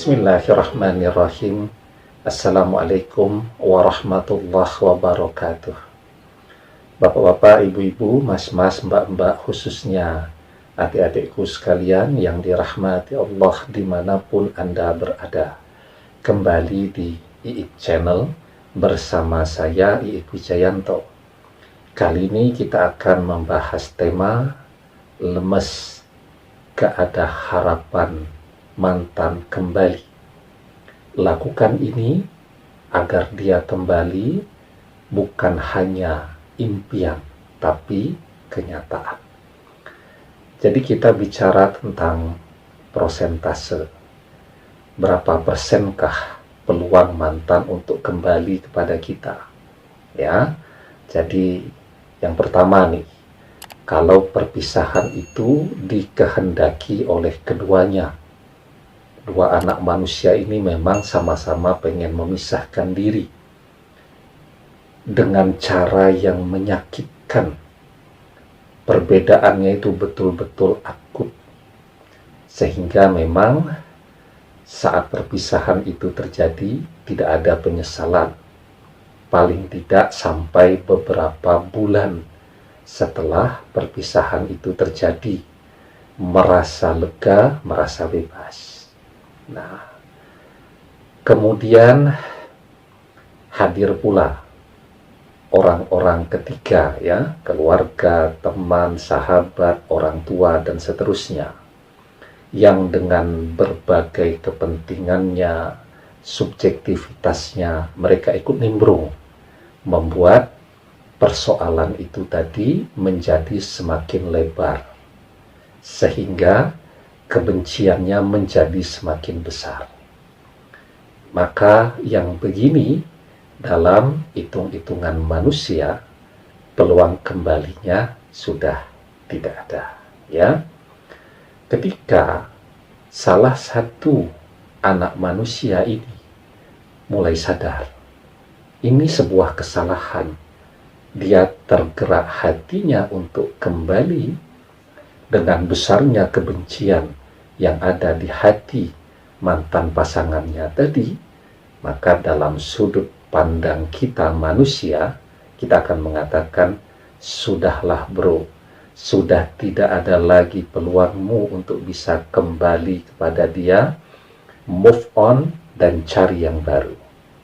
Bismillahirrahmanirrahim. Assalamualaikum warahmatullahi wabarakatuh. Bapak-bapak, ibu-ibu, mas-mas, mbak-mbak, khususnya adik-adikku sekalian yang dirahmati Allah dimanapun Anda berada. Kembali di IIP Channel bersama saya IIP Wijayanto. Kali ini kita akan membahas tema lemes, gak ada harapan mantan kembali. Lakukan ini agar dia kembali bukan hanya impian, tapi kenyataan. Jadi kita bicara tentang persentase. Berapa persenkah peluang mantan untuk kembali kepada kita? Ya. Jadi yang pertama nih, kalau perpisahan itu dikehendaki oleh keduanya, dua anak manusia ini memang sama-sama pengen memisahkan diri dengan cara yang menyakitkan. Perbedaannya itu betul-betul akut, sehingga memang saat perpisahan itu terjadi tidak ada penyesalan, paling tidak sampai beberapa bulan setelah perpisahan itu terjadi, merasa lega, merasa bebas. Nah, kemudian hadir pula orang-orang ketiga, ya, keluarga, teman, sahabat, orang tua, dan seterusnya, yang dengan berbagai kepentingannya, subjektivitasnya, mereka ikut nimbrung, membuat persoalan itu tadi menjadi semakin lebar, sehingga kebenciannya menjadi semakin besar. Maka yang begini dalam hitung-hitungan manusia, peluang kembalinya sudah tidak ada, ya. Ketika salah satu anak manusia ini mulai sadar ini sebuah kesalahan, dia tergerak hatinya untuk kembali dengan besarnya kebencian yang ada di hati mantan pasangannya tadi, maka dalam sudut pandang kita manusia, kita akan mengatakan, sudahlah bro, sudah tidak ada lagi peluangmu untuk bisa kembali kepada dia, move on dan cari yang baru.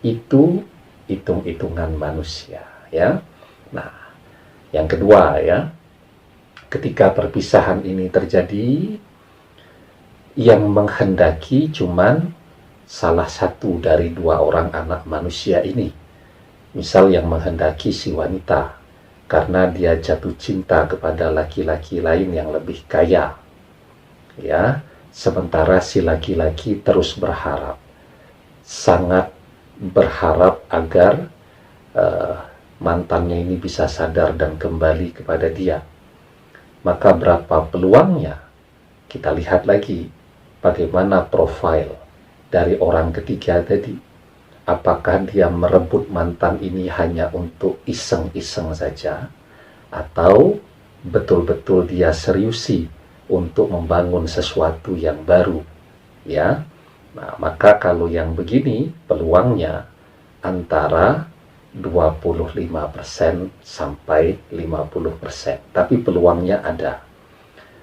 Itu hitung-hitungan manusia, ya. Nah, yang kedua, ya, ketika perpisahan ini terjadi, yang menghendaki cuman salah satu dari dua orang anak manusia ini. Misal yang menghendaki si wanita karena dia jatuh cinta kepada laki-laki lain yang lebih kaya, ya. Sementara si laki-laki terus berharap, sangat berharap agar mantannya ini bisa sadar dan kembali kepada dia. Maka berapa peluangnya? Kita lihat lagi bagaimana profil dari orang ketiga tadi. Apakah dia merebut mantan ini hanya untuk iseng-iseng saja, atau betul-betul dia seriusi untuk membangun sesuatu yang baru, ya. Nah, maka kalau yang begini peluangnya antara 25% sampai 50%, tapi peluangnya ada.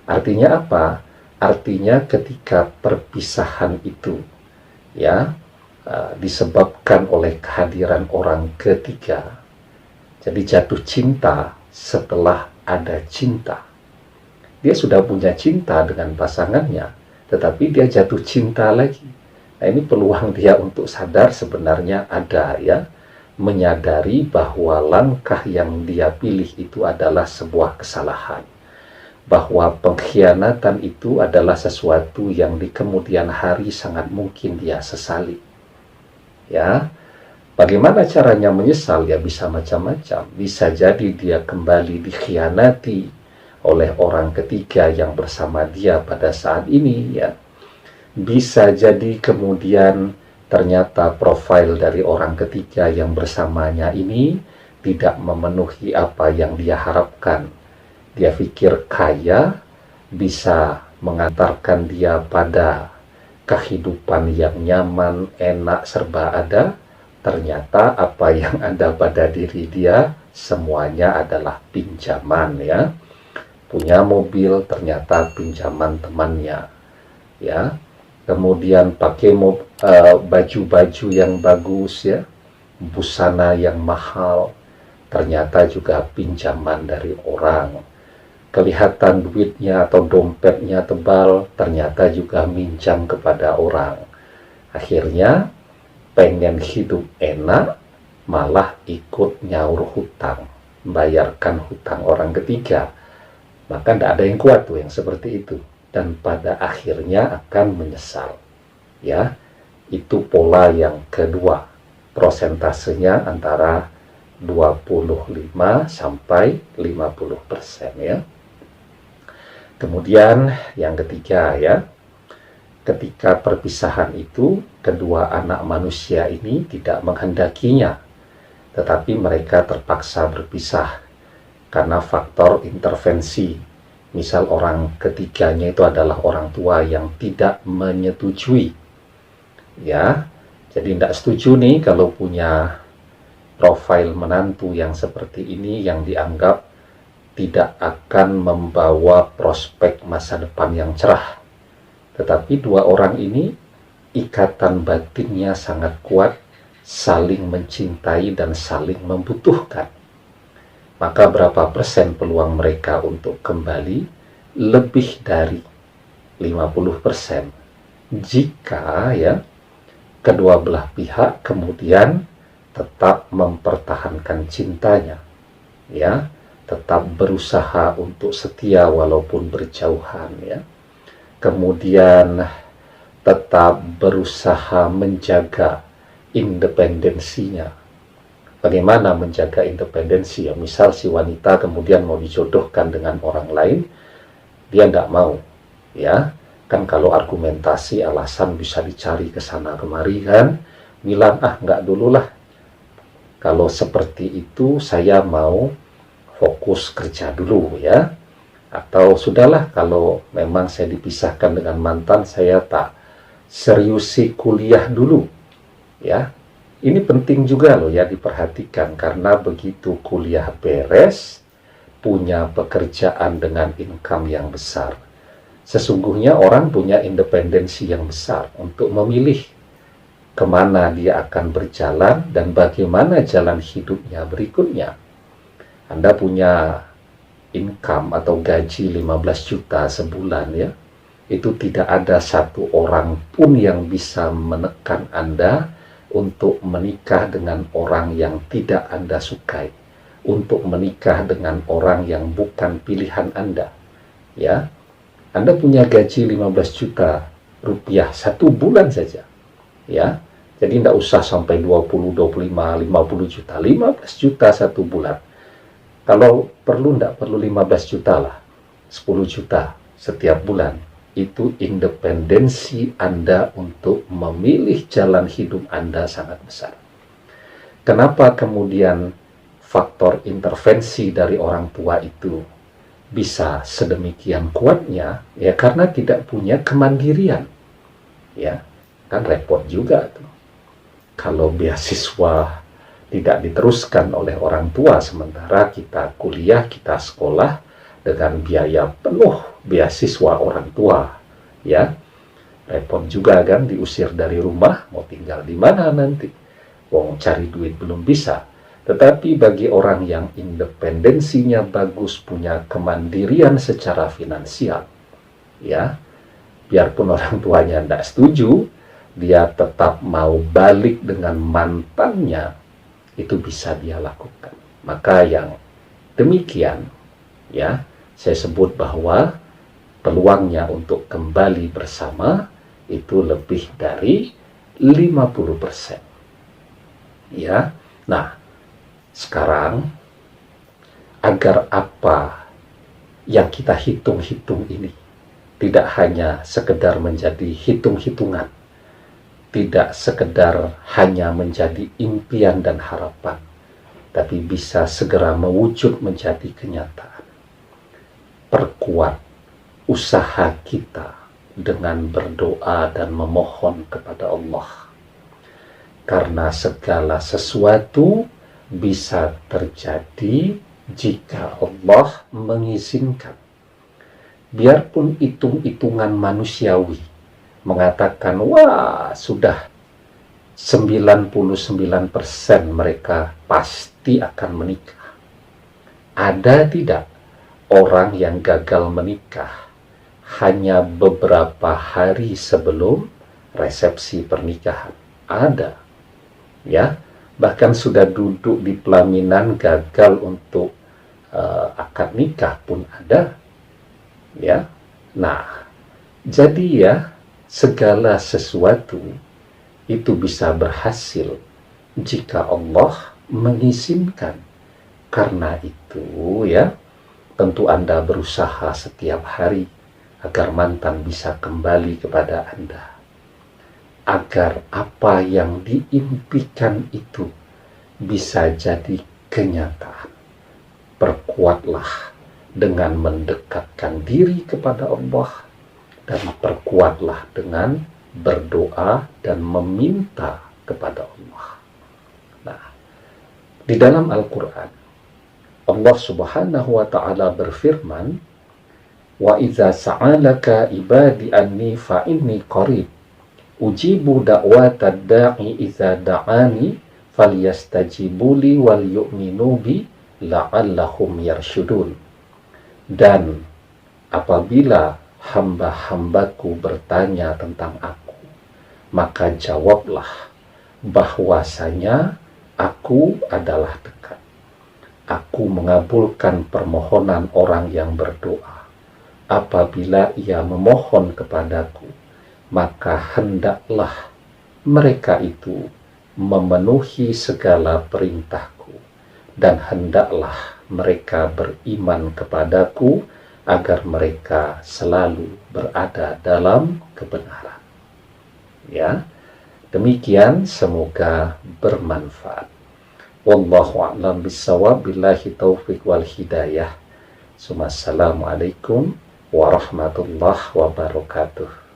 Artinya apa? Artinya ketika perpisahan itu, ya, disebabkan oleh kehadiran orang ketiga, jadi jatuh cinta setelah ada cinta. Dia sudah punya cinta dengan pasangannya, tetapi dia jatuh cinta lagi. Nah, ini peluang dia untuk sadar sebenarnya ada, ya, menyadari bahwa langkah yang dia pilih itu adalah sebuah kesalahan, bahwa pengkhianatan itu adalah sesuatu yang di kemudian hari sangat mungkin dia sesali, ya. Bagaimana caranya menyesal? Ya bisa macam-macam. Bisa jadi dia kembali dikhianati oleh orang ketiga yang bersama dia pada saat ini, ya. Bisa jadi kemudian ternyata profil dari orang ketiga yang bersamanya ini tidak memenuhi apa yang dia harapkan. Dia pikir kaya bisa mengantarkan dia pada kehidupan yang nyaman, enak, serba ada, ternyata apa yang ada pada diri dia semuanya adalah pinjaman ya. Punya mobil ternyata pinjaman temannya ya. Kemudian pakai baju-baju yang bagus ya, busana yang mahal, ternyata juga pinjaman dari orang. Kelihatan duitnya atau dompetnya tebal, ternyata juga minjam kepada orang. Akhirnya pengen hidup enak, malah ikut nyaur hutang, bayarkan hutang orang ketiga. Maka tidak ada yang kuat tuh yang seperti itu, dan pada akhirnya akan menyesal. Ya, itu pola yang kedua. Prosentasenya antara 25 sampai 50% ya. Kemudian yang ketiga ya, ketika perpisahan itu kedua anak manusia ini tidak menghendakinya, tetapi mereka terpaksa berpisah karena faktor intervensi. Misal orang ketiganya itu adalah orang tua yang tidak menyetujui. Ya, jadi tidak setuju nih kalau punya profil menantu yang seperti ini, yang dianggap tidak akan membawa prospek masa depan yang cerah. Tetapi dua orang ini ikatan batinnya sangat kuat, saling mencintai dan saling membutuhkan. Maka berapa persen peluang mereka untuk kembali? Lebih dari 50%. Jika ya kedua belah pihak kemudian tetap mempertahankan cintanya, ya, tetap berusaha untuk setia walaupun berjauhan ya. Kemudian tetap berusaha menjaga independensinya. Bagaimana menjaga independensi ya? Misal si wanita kemudian mau dijodohkan dengan orang lain, dia tidak mau ya. Kan kalau argumentasi alasan bisa dicari ke sana kemari kan, bilang enggak dulu lah, kalau seperti itu saya mau fokus kerja dulu ya, atau sudahlah kalau memang saya dipisahkan dengan mantan, saya tak seriusi kuliah dulu ya. Ini penting juga loh ya diperhatikan, karena begitu kuliah beres, punya pekerjaan dengan income yang besar, sesungguhnya orang punya independensi yang besar untuk memilih kemana dia akan berjalan dan bagaimana jalan hidupnya berikutnya. Anda punya income atau gaji 15 juta sebulan ya, itu tidak ada satu orang pun yang bisa menekan Anda untuk menikah dengan orang yang tidak Anda sukai, untuk menikah dengan orang yang bukan pilihan Anda ya. Anda punya gaji 15 juta rupiah satu bulan saja ya, jadi tidak usah sampai 20, 25, 50 juta, 15 juta satu bulan. Kalau perlu tidak perlu 15 juta lah, 10 juta setiap bulan. Itu independensi Anda untuk memilih jalan hidup Anda sangat besar. Kenapa kemudian faktor intervensi dari orang tua itu bisa sedemikian kuatnya? Ya karena tidak punya kemandirian. Ya, kan repot juga tuh. Kalau beasiswa tidak diteruskan oleh orang tua, sementara kita kuliah, kita sekolah dengan biaya penuh beasiswa orang tua, ya repot juga kan, diusir dari rumah, mau tinggal di mana nanti? Wong cari duit belum bisa. Tetapi bagi orang yang independensinya bagus, punya kemandirian secara finansial, ya biarpun orang tuanya tidak setuju, dia tetap mau balik dengan mantannya, itu bisa dia lakukan. Maka yang demikian ya, saya sebut bahwa peluangnya untuk kembali bersama itu lebih dari 50%. Ya. Nah, sekarang agar apa yang kita hitung-hitung ini tidak hanya sekedar menjadi hitung-hitungan, tidak sekedar hanya menjadi impian dan harapan, tapi bisa segera mewujud menjadi kenyataan. Perkuat usaha kita dengan berdoa dan memohon kepada Allah. Karena segala sesuatu bisa terjadi jika Allah mengizinkan. Biarpun hitung-hitungan manusiawi mengatakan, wah sudah 99% mereka pasti akan menikah. Ada tidak orang yang gagal menikah hanya beberapa hari sebelum resepsi pernikahan? Ada. Ya, bahkan sudah duduk di pelaminan gagal untuk akad nikah pun ada. Ya. Nah, jadi ya, segala sesuatu itu bisa berhasil jika Allah mengizinkan. Karena itu ya, tentu Anda berusaha setiap hari agar mantan bisa kembali kepada Anda. Agar apa yang diimpikan itu bisa jadi kenyataan. Perkuatlah dengan mendekatkan diri kepada Allah, dan perkuatlah dengan berdoa dan meminta kepada Allah. Nah, di dalam Al-Quran, Allah Subhanahu wa ta'ala berfirman, "Wa idza sa'alaka ibadi anni fa inni qarib ujibu da'watad da'i idza da'ani falyastajibuli wal yu'minu bi la'allahum yarsyudun." Dan apabila hamba-hambaku bertanya tentang aku, maka jawablah bahwasanya aku adalah dekat. Aku mengabulkan permohonan orang yang berdoa. Apabila ia memohon kepadaku, maka hendaklah mereka itu memenuhi segala perintahku, dan hendaklah mereka beriman kepadaku agar mereka selalu berada dalam kebenaran. Ya, demikian, semoga bermanfaat. Wallahu a'lam bishawab, billahi taufiq wal hidayah. Assalamualaikum warahmatullahi wabarakatuh.